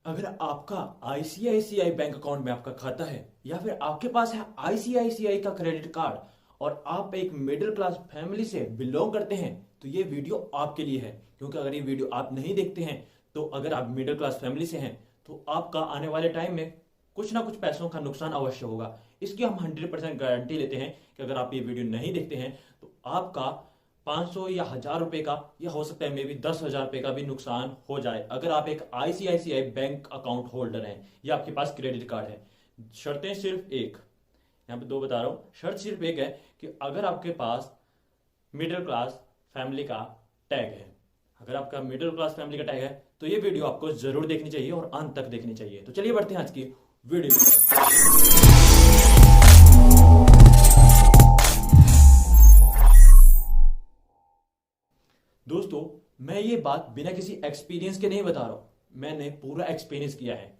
अगर आपका ICICI bank account में आपका खाता है या फिर आपके पास है आईसीआईसीआई का क्रेडिट कार्ड और आप एक मिडिल क्लास फैमिली से बिलोंग करते हैं तो ये वीडियो आपके लिए है। क्योंकि अगर ये वीडियो आप नहीं देखते हैं तो अगर आप मिडिल क्लास फैमिली से हैं तो आपका आने वाले टाइम में कुछ ना कुछ पैसों का नुकसान अवश्य होगा। इसकी हम 100% गारंटी लेते हैं कि अगर आप ये वीडियो नहीं देखते हैं तो आपका 500 या 1000 रुपए का या हो सकता है मे बी 10,000 रुपए का भी नुकसान हो जाए अगर आप एक आईसीआईसीआई बैंक अकाउंट होल्डर हैं या आपके पास क्रेडिट कार्ड है। शर्तें सिर्फ एक, यहाँ पे दो बता रहा हूँ। शर्त सिर्फ एक है कि अगर आपके पास मिडिल क्लास फैमिली का टैग है, अगर आपका मिडिल क्लास फैमिली का टैग है तो ये वीडियो आपको जरूर देखनी चाहिए और अंत तक देखनी चाहिए। तो चलिए बढ़ते हैं आज की वीडियो। दोस्तों, मैं ये बात बिना किसी एक्सपीरियंस के नहीं बता रहा हूं, मैंने पूरा एक्सपीरियंस किया है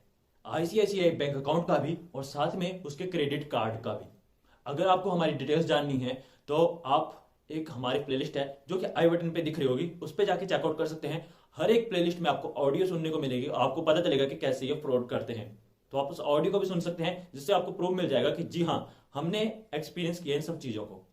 आईसीआईसीआई बैंक अकाउंट का भी और साथ में उसके क्रेडिट कार्ड का भी। अगर आपको हमारी डिटेल्स जाननी है तो आप एक हमारी प्लेलिस्ट है जो कि आई बटन पे दिख रही होगी, उस पर जाके चेकआउट कर सकते हैं। हर एक प्लेलिस्ट में आपको ऑडियो सुनने को मिलेगी, आपको पता चलेगा कि कैसे ये फ्रॉड करते हैं। तो आप उस ऑडियो को भी सुन सकते हैं जिससे आपको प्रूफ मिल जाएगा कि जी हाँ, हमने एक्सपीरियंस किया इन सब चीजों को।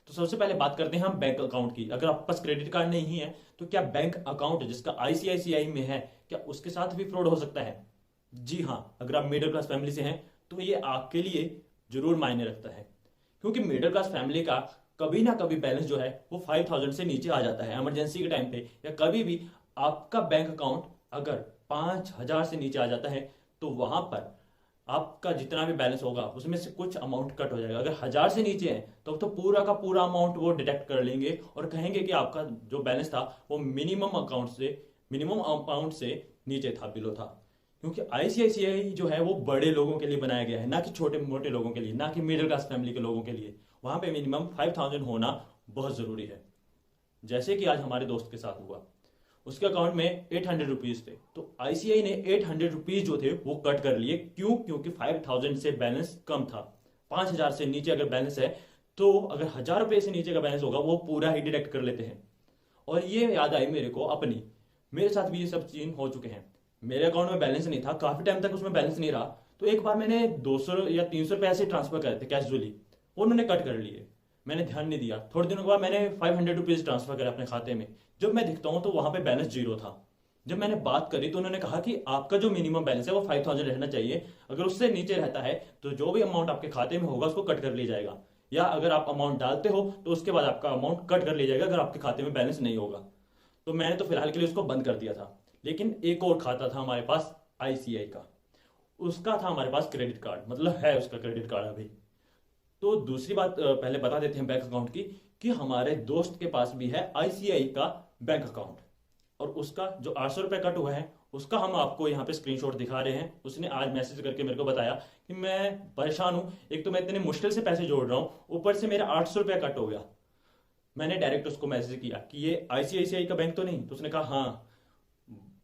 तो सबसे पहले बात करते हैं हम बैंक अकाउंट की। अगर आपके पास क्रेडिट कार्ड नहीं है तो क्या बैंक अकाउंट जिसका आईसीआईसीआई में है क्या उसके साथ भी फ्रॉड हो सकता है? जी हाँ, अगर आप मिडिल क्लास फैमिली से हैं तो ये आपके लिए जरूर मायने रखता है। क्योंकि मिडिल क्लास फैमिली का कभी ना कभी बैलेंस जो है वो 5000 से नीचे आ जाता है इमरजेंसी के टाइम पे, या कभी भी आपका बैंक अकाउंट अगर 5000 से नीचे आ जाता है तो वहां पर आपका जितना भी बैलेंस होगा उसमें से कुछ अमाउंट कट हो जाएगा। अगर 1000 से नीचे है तो पूरा का पूरा अमाउंट वो डिडक्ट कर लेंगे और कहेंगे कि आपका जो बैलेंस था वो मिनिमम अमाउंट से नीचे था, बिलो था। क्योंकि आईसीआईसीआई जो है वो बड़े लोगों के लिए बनाया गया है, ना कि छोटे मोटे लोगों के लिए, ना कि मिडिल क्लास फैमिली के लोगों के लिए। वहां पे मिनिमम 5000 होना बहुत जरूरी है। जैसे कि आज हमारे दोस्त के साथ हुआ, उसके अकाउंट में 800 रुपीज थे तो आईसीआई ने 800 रुपीज जो थे वो कट कर लिए। क्यों? क्योंकि 5000 से बैलेंस कम था। 5000 से नीचे अगर बैलेंस है तो अगर 1000 रुपए से नीचे का बैलेंस होगा वो पूरा ही डिडक्ट कर लेते हैं। और ये याद आई मेरे को अपनी, मेरे साथ भी ये सब चीज हो चुके हैं। मेरे अकाउंट में बैलेंस नहीं था, काफी टाइम तक उसमें बैलेंस नहीं रहा, तो एक बार मैंने 200 या 300 रुपए ऐसे ट्रांसफर करे थे कैजुअली, उन्होंने कट कर लिए। मैंने ध्यान नहीं दिया। थोड़े दिनों के बाद मैंने 500 रुपीज ट्रांसफर करे अपने खाते में। जब मैं दिखता हूं तो वहां पे बैलेंस जीरो था। जब मैंने बात करी तो उन्होंने कहा कि आपका जो मिनिमम बैलेंस है वो 5000 रहना चाहिए, अगर उससे नीचे रहता है तो जो भी अमाउंट आपके खाते में होगा उसको कट कर लिया जाएगा, या अगर आप अमाउंट डालते हो तो उसके बाद आपका अमाउंट कट कर लिया जाएगा अगर आपके खाते में बैलेंस नहीं होगा। तो मैंने तो फिलहाल के लिए उसको बंद कर दिया था। लेकिन एक और खाता था हमारे पास आईसीआई का, उसका था हमारे पास क्रेडिट कार्ड, मतलब है उसका क्रेडिट कार्ड अभी। तो दूसरी बात पहले बता देते हैं बैंक अकाउंट की, कि हमारे दोस्त के पास भी है आईसीआई का बैंक अकाउंट और उसका जो 800 रुपए कट हुआ है उसका हम आपको यहाँ पे स्क्रीनशॉट दिखा रहे हैं। उसने आज मैसेज करके मेरे को बताया कि मैं परेशान हूं, एक तो मैं इतने मुश्किल से पैसे जोड़ रहा हूं, ऊपर से मेरा 800 रुपया कट हो गया। मैंने डायरेक्ट उसको मैसेज किया कि ये आईसीआईसीआई का बैंक तो नहीं? तो उसने कहा हाँ।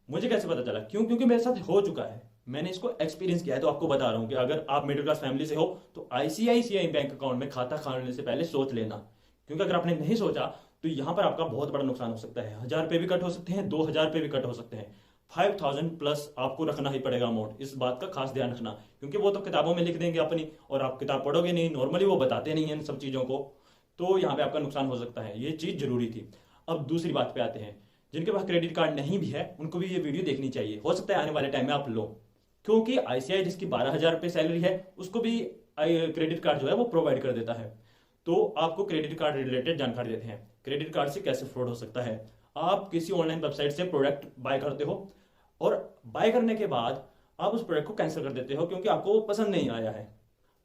मुझे कैसे पता चला? क्यों? क्योंकि मेरे साथ हो चुका है, मैंने इसको एक्सपीरियंस किया है। तो आपको बता रहा हूं कि अगर आप मिडिल क्लास फैमिली से हो तो आईसीआईसीआई बैंक अकाउंट में खाता खोलने से पहले सोच लेना। क्योंकि अगर आपने नहीं सोचा तो यहां पर आपका बहुत बड़ा नुकसान हो सकता है। 1000 रुपए भी कट हो सकते हैं, 2000 रुपए भी कट हो सकते हैं। 5000 प्लस आपको रखना ही पड़ेगा अमाउंट। इस बात का खास ध्यान रखना, क्योंकि वो तो किताबों में लिख देंगे अपनी और आप किताब पढ़ोगे नहीं, नॉर्मली वो बताते नहीं है इन सब चीजों को। तो यहाँ पे आपका नुकसान हो सकता है, ये चीज जरूरी थी। अब दूसरी बात पे आते हैं, जिनके पास क्रेडिट कार्ड नहीं भी है उनको भी ये वीडियो देखनी चाहिए। हो सकता है आने वाले टाइम में आप लो, क्योंकि आईसीआई जिसकी 12,000 रुपए सैलरी है उसको भी क्रेडिट कार्ड जो है वो प्रोवाइड कर देता है। तो आपको क्रेडिट कार्ड रिलेटेड जानकारी देते हैं, क्रेडिट कार्ड से कैसे फ्रॉड हो सकता है। आप किसी ऑनलाइन वेबसाइट से प्रोडक्ट बाय करते हो और बाय करने के बाद आप उस प्रोडक्ट को कैंसिल कर देते हो क्योंकि आपको वो पसंद नहीं आया है।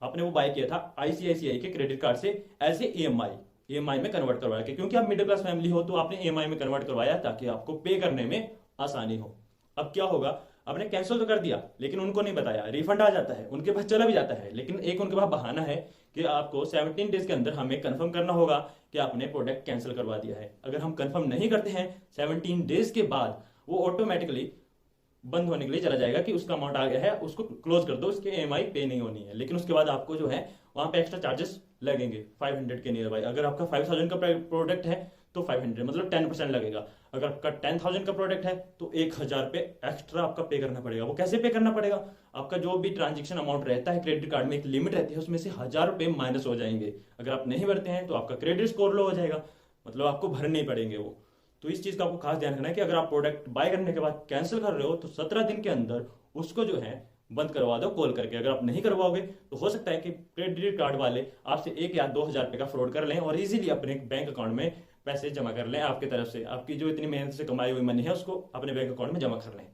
आपने वो बाय किया था आईसीआईसीआई के क्रेडिट कार्ड से एज ए ईएमआई में कन्वर्ट करवाया कि क्योंकि आप मिडिल क्लास फैमिली हो तो आपने ईएमआई में कन्वर्ट करवाया ताकि आपको पे करने में आसानी हो। अब क्या होगा, आपने कैंसिल तो कर दिया लेकिन उनको नहीं बताया, रिफंड आ जाता है, उनके पास चला भी जाता है। लेकिन एक उनके पास बहाना है कि आपको 17 डेज के अंदर हमें कंफर्म करना होगा कि आपने प्रोडक्ट कैंसिल करवा दिया है। अगर हम कंफर्म नहीं करते हैं 17 डेज के बाद वो ऑटोमेटिकली बंद होने के लिए चला जाएगा कि उसका अमाउंट आ गया है, उसको क्लोज कर दो, उसके ईएमआई पे नहीं होनी है। लेकिन उसके बाद आपको जो है वहां पे एक्स्ट्रा चार्जेस लगेंगे 500 के नियर बाई। अगर आपका 5000 का प्रोडक्ट है तो 500 मतलब 10% लगेगा। अगर आपका 10,000 का प्रोडक्ट है तो 1,000 पे एक्स्ट्रा आपका पे करना पड़ेगा। वो कैसे पे करना पड़ेगा? आपका जो भी ट्रांजेक्शन अमाउंट रहता है क्रेडिट कार्ड में, एक लिमिट रहती है, उसमें से 1,000 रुपए माइनस हो जाएंगे। अगर आप नहीं भरते हैं तो आपका क्रेडिट स्कोर लो हो जाएगा, मतलब आपको भरने ही पड़ेंगे वो। तो इस चीज का आपको खास ध्यान रखना है कि अगर आप प्रोडक्ट बाय करने के बाद कैंसिल कर रहे हो तो 17 दिन के अंदर उसको जो है बंद करवा दो कॉल करके। अगर आप नहीं करवाओगे तो हो सकता है कि क्रेडिट कार्ड वाले आपसे 1 या 2,000 रुपए का फ्रॉड कर लें और इजीली अपने बैंक अकाउंट में पैसे जमा कर लें आपकी तरफ से। आपकी जो इतनी मेहनत से कमाई हुई मनी है उसको अपने बैंक अकाउंट में जमा कर लें।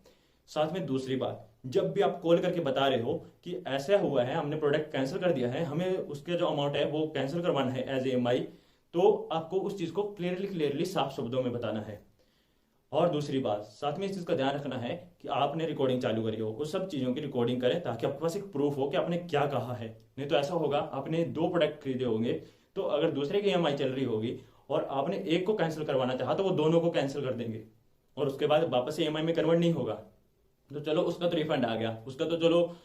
साथ में दूसरी बात, जब भी आप कॉल करके बता रहे हो कि ऐसा हुआ है, हमने प्रोडक्ट कैंसिल कर दिया है, हमें उसके जो अमाउंट है वो कैंसिल करवाना है एज EMI, तो आपको उस चीज को क्लियरली साफ शब्दों में बताना है। और दूसरी बात, साथ में इस चीज का ध्यान रखना है कि आपने रिकॉर्डिंग चालू करी हो, उस सब चीजों की रिकॉर्डिंग करें ताकि आपके पास एक प्रूफ हो कि आपने क्या कहा है। नहीं तो ऐसा होगा, आपने 2 प्रोडक्ट खरीदे होंगे, तो अगर दूसरे की EMI चल रही होगी और आपने एक को कैंसिल करवाना चाहा तो वो दोनों को कैंसिल कर देंगे और उसके बाद वापस EMI में कन्वर्ट नहीं होगा। तो चलो उसका तो रिफंड आ गया, उसका तो चलो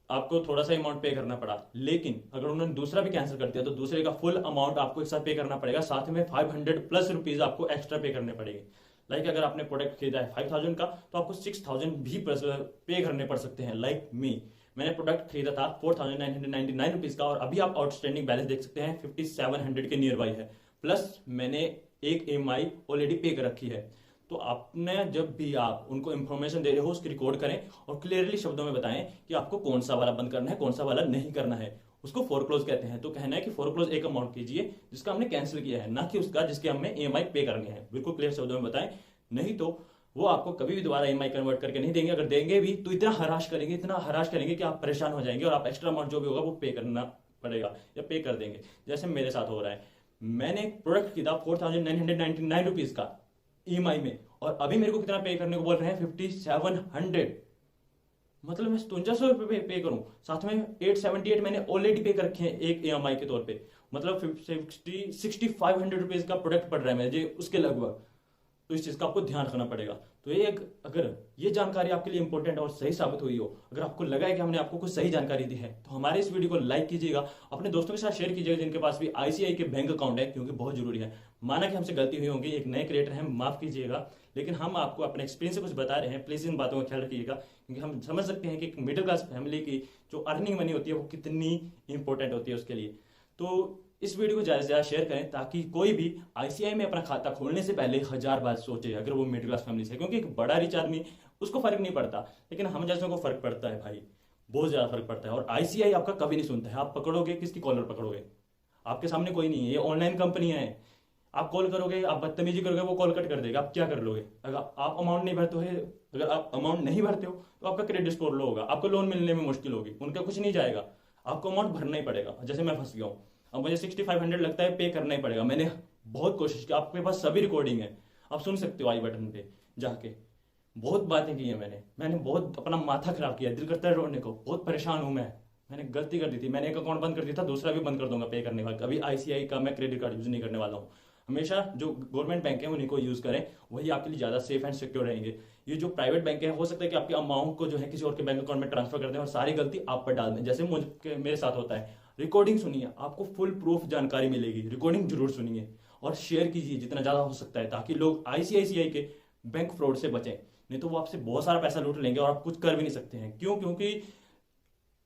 आपको थोड़ा सा अमाउंट पे करना पड़ा, लेकिन अगर उन्होंने दूसरा भी कैंसिल कर दिया तो दूसरे का फुल अमाउंट आपको एक साथ पे करना पड़ेगा। साथ में 500 प्लस रुपीज आपको एक्स्ट्रा पे करने पड़ेगे। लाइक अगर आपने प्रोडक्ट खरीदा है 5,000 का तो आपको 6,000 भी पे करने पड़ सकते हैं। लाइक मैंने प्रोडक्ट खरीदा था 4,999 रुपीज का और अभी आप आउटस्टैंडिंग बैलेंस देख सकते हैं 5,700 के नियर बाई है, प्लस मैंने एक EMI ऑलरेडी पे कर रखी है। तो आपने जब भी आप उनको इंफॉर्मेशन दे रहे हो उसकी रिकॉर्ड करें और क्लियरली शब्दों में बताएं कि आपको कौन सा वाला बंद करना है, कौन सा वाला नहीं करना है। उसको फोरक्लोज कहते हैं। तो कहना है कि फोरक्लोज एक अमाउंट कीजिए जिसका हमने कैंसिल किया है, ना कि उसका जिसके हमें EMI पे करनी है। बिल्कुल क्लियर शब्दों में बताएं, नहीं तो वो आपको कभी भी दोबारा EMI कन्वर्ट करके नहीं देंगे। अगर देंगे भी तो इतना हराश करेंगे कि आप परेशान हो जाएंगे और आप एक्स्ट्रा अमाउंट जो भी होगा वो पे करना पड़ेगा या पे कर देंगे, जैसे मेरे साथ हो रहा है। मैंने एक प्रोडक्ट खरीदा 4,999 रुपीज का EMI में और अभी मेरे को कितना पे करने को बोल रहे हैं 5,700, मतलब मैं 5300 रुपये पे करूं। साथ में 878 मैंने ऑलरेडी पे कर रखे हैं एक EMI के तौर पे, मतलब 6,500 रुपीज का प्रोडक्ट पड़ रहा है मुझे उसके लगभग। तो इस चीज का आपको ध्यान रखना पड़ेगा। तो ये अगर ये जानकारी आपके लिए इंपॉर्टेंट और सही साबित हुई हो, अगर आपको लगा है कि हमने आपको कुछ सही जानकारी दी है, तो हमारे इस वीडियो को लाइक कीजिएगा, अपने दोस्तों के साथ शेयर कीजिएगा जिनके पास भी ICICI के बैंक अकाउंट है, क्योंकि बहुत जरूरी है। माना कि हमसे गलती हुई होगी, एक नए क्रिएटर हैं, माफ कीजिएगा, लेकिन हम आपको अपने एक्सपीरियंस से कुछ बता रहे हैं। प्लीज इन बातों का ख्याल रखिएगा, क्योंकि हम समझ सकते हैं कि एक मिडिल क्लास फैमिली की जो अर्निंग मनी होती है वो कितनी इंपॉर्टेंट होती है उसके लिए। तो इस वीडियो को ज्यादा से ज्यादा शेयर करें ताकि कोई भी ICICI में अपना खाता खोलने से पहले 1000 बार सोचे, अगर वो मिडिल क्लास फैमिली से है। क्योंकि एक बड़ा रिच आदमी उसको फर्क नहीं पड़ता, लेकिन हम जैसों को फर्क पड़ता है भाई, बहुत ज्यादा फर्क पड़ता है। और ICICI आपका कभी नहीं सुनता है। आप पकड़ोगे किसकी कॉलर पकड़ोगे? आपके सामने कोई नहीं है, ये ऑनलाइन कंपनी है। आप कॉल करोगे, आप बदतमीजी करोगे, वो कॉल कट कर देगा। आप क्या कर लोगे? अगर आप अमाउंट नहीं भरते हो, अगर आप अमाउंट नहीं भरते हो तो आपका क्रेडिट स्कोर लो होगा, आपको लोन मिलने में मुश्किल होगी। उनका कुछ नहीं जाएगा, आपको अमाउंट भरना ही पड़ेगा। जैसे मैं फंस गया हूँ, अब मुझे 6,500 लगता है पे करना ही पड़ेगा। मैंने बहुत कोशिश की, आपके पास सभी रिकॉर्डिंग है, आप सुन सकते हो आई बटन पे जाके। बहुत बातें की है मैंने बहुत अपना माथा खराब किया, दिल करता है रोने को, बहुत परेशान हूं मैंने गलती कर दी थी। मैंने एक अकाउंट बंद कर दिया था, दूसरा भी बंद कर दूंगा पे करने वाला। अभी ICICI का मैं क्रेडिट कार्ड यूज नहीं करने वाला हूँ। हमेशा जो गवर्नमेंट बैंक है उन्हीं को यूज करें, वही आपके लिए ज्यादा सेफ एंड सिक्योर रहेंगे। ये जो प्राइवेट बैंक है, हो सकता है कि आपके अमाउंट को जो है किसी और के बैंक अकाउंट में ट्रांसफर कर दें और सारी गलती आप पर डाल दें, जैसे मेरे साथ होता है। रिकॉर्डिंग सुनिए, आपको फुल प्रूफ जानकारी मिलेगी। रिकॉर्डिंग जरूर सुनिए और शेयर कीजिए जितना ज्यादा हो सकता है, ताकि लोग ICICI के बैंक फ्रॉड से बचें। नहीं तो वो आपसे बहुत सारा पैसा लूट लेंगे और आप कुछ कर भी नहीं सकते हैं। क्यों? क्योंकि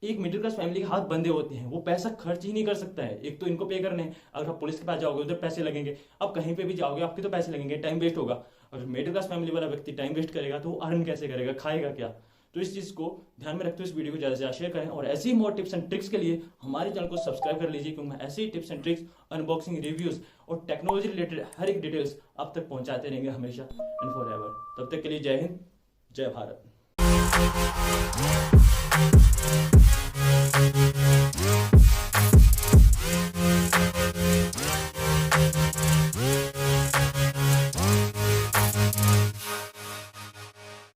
एक मिडिल क्लास फैमिली के हाथ बंधे होते हैं, वो पैसा खर्च ही नहीं कर सकता है। एक तो इनको पे करने हैं, अगर आप पुलिस के पास जाओगे उधर पैसे लगेंगे, आप कहीं पे भी जाओगे आपके तो पैसे लगेंगे, टाइम वेस्ट होगा। अगर मिडिल क्लास फैमिली वाला व्यक्ति टाइम वेस्ट करेगा तो वो अर्न कैसे करेगा, खाएगा क्या? तो इस चीज को ध्यान में रखते हुए इस वीडियो को ज्यादा से ज्यादा शेयर करें और ऐसी मोर टिप्स एंड ट्रिक्स के लिए हमारे चैनल को सब्सक्राइब कर लीजिए, क्योंकि मैं ऐसी tips and tricks, unboxing, reviews और टेक्नोलॉजी रिलेटेड हर एक डिटेल्स आप तक पहुंचाते रहेंगे हमेशा एंड फॉर एवर। तब तक के लिए जय हिंद, जय भारत।